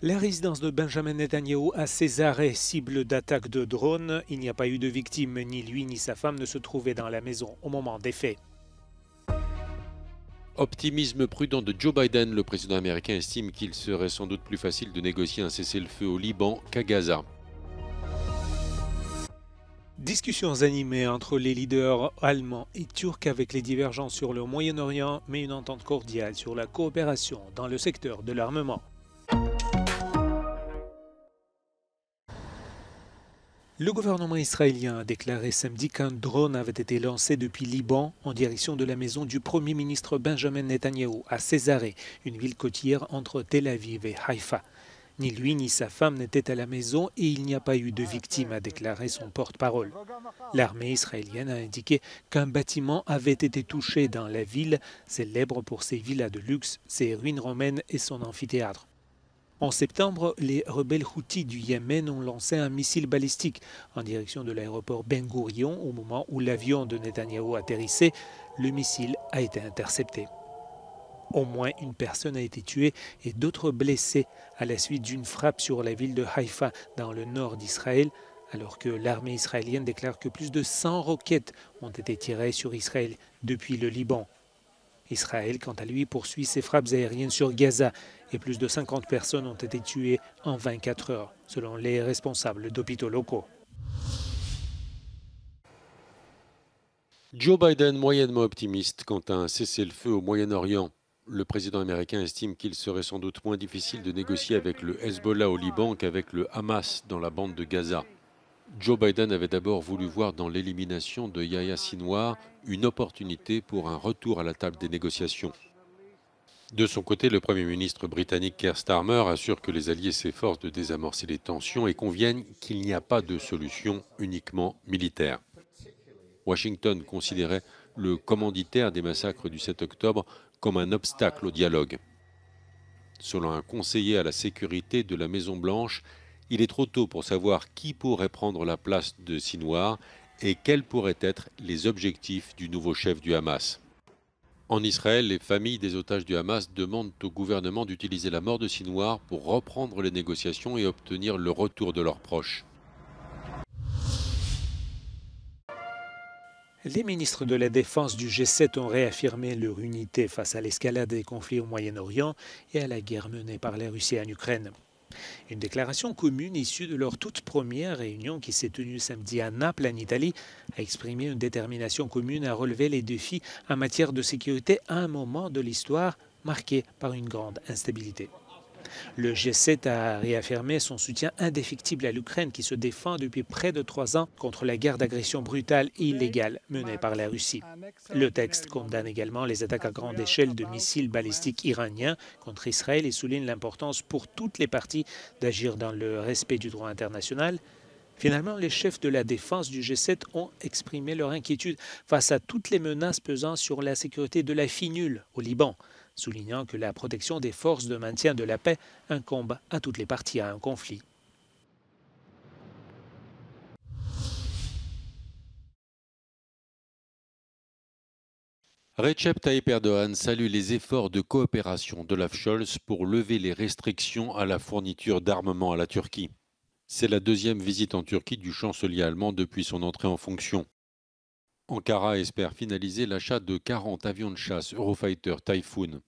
La résidence de Benjamin Netanyahou à Césarée, cible d'attaque de drones. Il n'y a pas eu de victimes, ni lui ni sa femme ne se trouvaient dans la maison au moment des faits. Optimisme prudent de Joe Biden, le président américain estime qu'il serait sans doute plus facile de négocier un cessez-le-feu au Liban qu'à Gaza. Discussions animées entre les leaders allemands et turcs avec les divergences sur le Moyen-Orient, mais une entente cordiale sur la coopération dans le secteur de l'armement. Le gouvernement israélien a déclaré samedi qu'un drone avait été lancé depuis Liban en direction de la maison du Premier ministre Benjamin Netanyahou à Césarée, une ville côtière entre Tel Aviv et Haïfa. Ni lui ni sa femme n'étaient à la maison et il n'y a pas eu de victimes, a déclaré son porte-parole. L'armée israélienne a indiqué qu'un bâtiment avait été touché dans la ville, célèbre pour ses villas de luxe, ses ruines romaines et son amphithéâtre. En septembre, les rebelles houthis du Yémen ont lancé un missile balistique en direction de l'aéroport Ben Gourion au moment où l'avion de Netanyahou atterrissait. Le missile a été intercepté. Au moins une personne a été tuée et d'autres blessées à la suite d'une frappe sur la ville de Haïfa dans le nord d'Israël, alors que l'armée israélienne déclare que plus de 100 roquettes ont été tirées sur Israël depuis le Liban. Israël, quant à lui, poursuit ses frappes aériennes sur Gaza et plus de 50 personnes ont été tuées en 24 heures, selon les responsables d'hôpitaux locaux. Joe Biden moyennement optimiste quant à un cessez-le-feu au Moyen-Orient. Le président américain estime qu'il serait sans doute moins difficile de négocier avec le Hezbollah au Liban qu'avec le Hamas dans la bande de Gaza. Joe Biden avait d'abord voulu voir dans l'élimination de Yahya Sinwar une opportunité pour un retour à la table des négociations. De son côté, le Premier ministre britannique Keir Starmer assure que les alliés s'efforcent de désamorcer les tensions et conviennent qu'il n'y a pas de solution uniquement militaire. Washington considérait le commanditaire des massacres du 7 octobre comme un obstacle au dialogue. Selon un conseiller à la sécurité de la Maison-Blanche, il est trop tôt pour savoir qui pourrait prendre la place de Sinwar et quels pourraient être les objectifs du nouveau chef du Hamas. En Israël, les familles des otages du Hamas demandent au gouvernement d'utiliser la mort de Sinwar pour reprendre les négociations et obtenir le retour de leurs proches. Les ministres de la Défense du G7 ont réaffirmé leur unité face à l'escalade des conflits au Moyen-Orient et à la guerre menée par la Russie en Ukraine. Une déclaration commune issue de leur toute première réunion qui s'est tenue samedi à Naples, en Italie, a exprimé une détermination commune à relever les défis en matière de sécurité à un moment de l'histoire marqué par une grande instabilité. Le G7 a réaffirmé son soutien indéfectible à l'Ukraine qui se défend depuis près de 3 ans contre la guerre d'agression brutale et illégale menée par la Russie. Le texte condamne également les attaques à grande échelle de missiles balistiques iraniens contre Israël et souligne l'importance pour toutes les parties d'agir dans le respect du droit international. Finalement, les chefs de la défense du G7 ont exprimé leur inquiétude face à toutes les menaces pesant sur la sécurité de la FINUL au Liban, soulignant que la protection des forces de maintien de la paix incombe à toutes les parties à un conflit. Recep Tayyip Erdogan salue les efforts de coopération d'Olaf Scholz pour lever les restrictions à la fourniture d'armement à la Turquie. C'est la deuxième visite en Turquie du chancelier allemand depuis son entrée en fonction. Ankara espère finaliser l'achat de 40 avions de chasse Eurofighter Typhoon.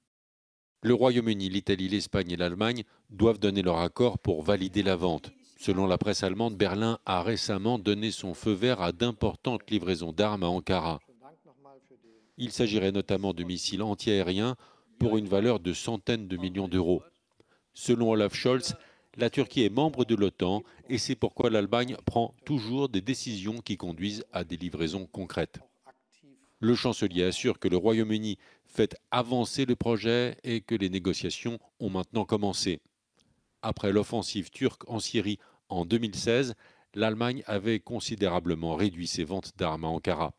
Le Royaume-Uni, l'Italie, l'Espagne et l'Allemagne doivent donner leur accord pour valider la vente. Selon la presse allemande, Berlin a récemment donné son feu vert à d'importantes livraisons d'armes à Ankara. Il s'agirait notamment de missiles antiaériens pour une valeur de centaines de millions d'euros. Selon Olaf Scholz, la Turquie est membre de l'OTAN et c'est pourquoi l'Allemagne prend toujours des décisions qui conduisent à des livraisons concrètes. Le chancelier assure que le Royaume-Uni fait avancer le projet et que les négociations ont maintenant commencé. Après l'offensive turque en Syrie en 2016, l'Allemagne avait considérablement réduit ses ventes d'armes à Ankara.